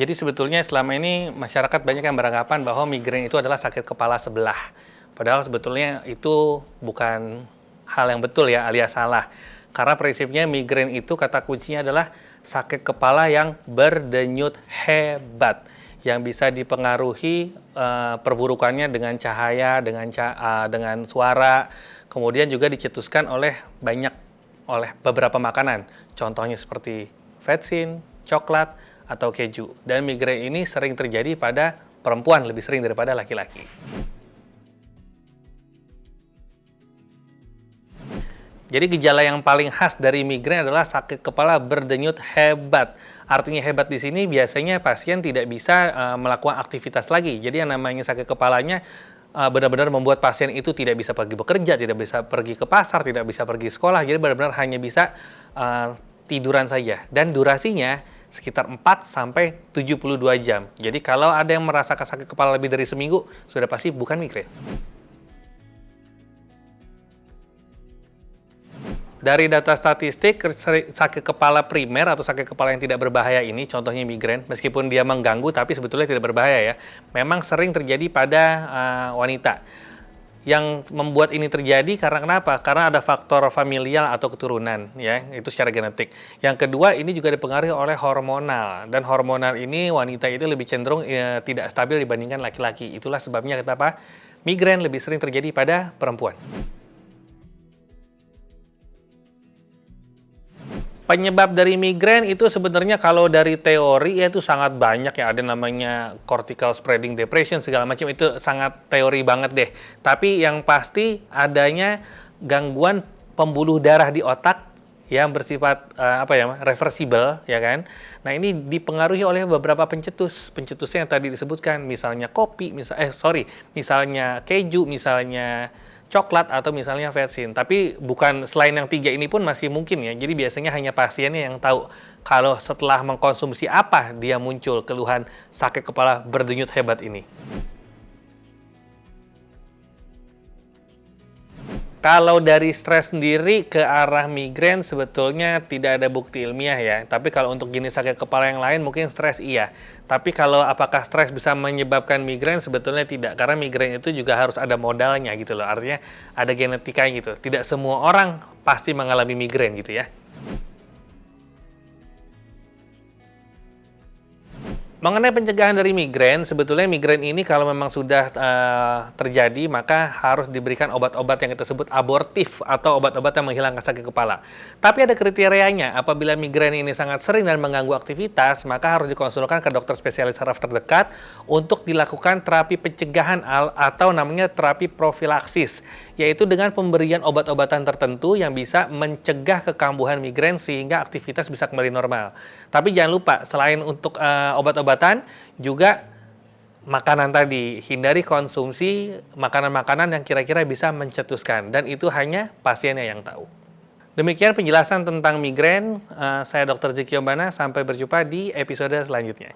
Jadi sebetulnya selama ini masyarakat banyak yang beranggapan bahwa migrain itu adalah sakit kepala sebelah. Padahal sebetulnya itu bukan hal yang betul ya, alias salah. Karena prinsipnya migrain itu kata kuncinya adalah sakit kepala yang berdenyut hebat, yang bisa dipengaruhi perburukannya dengan cahaya, dengan suara, kemudian juga dicetuskan oleh beberapa makanan. Contohnya seperti vetsin, coklat, atau keju. Dan migrain ini sering terjadi pada perempuan, lebih sering daripada laki-laki. Jadi gejala yang paling khas dari migrain adalah sakit kepala berdenyut hebat. Artinya hebat di sini biasanya pasien tidak bisa melakukan aktivitas lagi. Jadi yang namanya sakit kepalanya benar-benar membuat pasien itu tidak bisa pergi bekerja, tidak bisa pergi ke pasar, tidak bisa pergi sekolah. Jadi benar-benar hanya bisa tiduran saja. Dan durasinya sekitar 4-72 jam. Jadi kalau ada yang merasakan sakit kepala lebih dari seminggu, sudah pasti bukan migrain. Dari data statistik, sakit kepala primer atau sakit kepala yang tidak berbahaya ini, contohnya migrain, meskipun dia mengganggu tapi sebetulnya tidak berbahaya ya, memang sering terjadi pada wanita. Yang membuat ini terjadi karena kenapa? Karena ada faktor familial atau keturunan, ya, itu secara genetik. Yang kedua, ini juga dipengaruhi oleh hormonal, dan hormonal ini wanita itu lebih cenderung tidak stabil dibandingkan laki-laki. Itulah sebabnya kenapa migrain lebih sering terjadi pada perempuan. Penyebab dari migrain itu sebenarnya kalau dari teori ya itu sangat banyak ya, ada namanya cortical spreading depression segala macam, itu sangat teori banget deh. Tapi yang pasti adanya gangguan pembuluh darah di otak yang bersifat reversible ya kan. Nah, ini dipengaruhi oleh beberapa pencetusnya yang tadi disebutkan, misalnya misalnya keju, misalnya coklat, atau misalnya vetsin. Tapi bukan, selain yang 3 ini pun masih mungkin ya. Jadi biasanya hanya pasiennya yang tahu kalau setelah mengkonsumsi apa dia muncul keluhan sakit kepala berdenyut hebat ini. Kalau dari stres sendiri ke arah migrain sebetulnya tidak ada bukti ilmiah ya. Tapi kalau untuk jenis sakit kepala yang lain mungkin stres iya. Tapi kalau apakah stres bisa menyebabkan migrain sebetulnya tidak. Karena migrain itu juga harus ada modalnya gitu loh. Artinya ada genetikanya gitu. Tidak semua orang pasti mengalami migrain gitu ya. Mengenai pencegahan dari migrain, sebetulnya migrain ini kalau memang sudah terjadi, maka harus diberikan obat-obat yang kita sebut abortif atau obat-obat yang menghilangkan sakit kepala. Tapi ada kriterianya, apabila migrain ini sangat sering dan mengganggu aktivitas, maka harus dikonsulkan ke dokter spesialis saraf terdekat untuk dilakukan terapi pencegahan atau namanya terapi profilaksis, yaitu dengan pemberian obat-obatan tertentu yang bisa mencegah kekambuhan migrain sehingga aktivitas bisa kembali normal. Tapi jangan lupa, selain untuk obat-obatan, juga makanan tadi, hindari konsumsi makanan-makanan yang kira-kira bisa mencetuskan, dan itu hanya pasiennya yang tahu. Demikian penjelasan tentang migrain. Saya Dr. Ziki Yombana, sampai berjumpa di episode selanjutnya.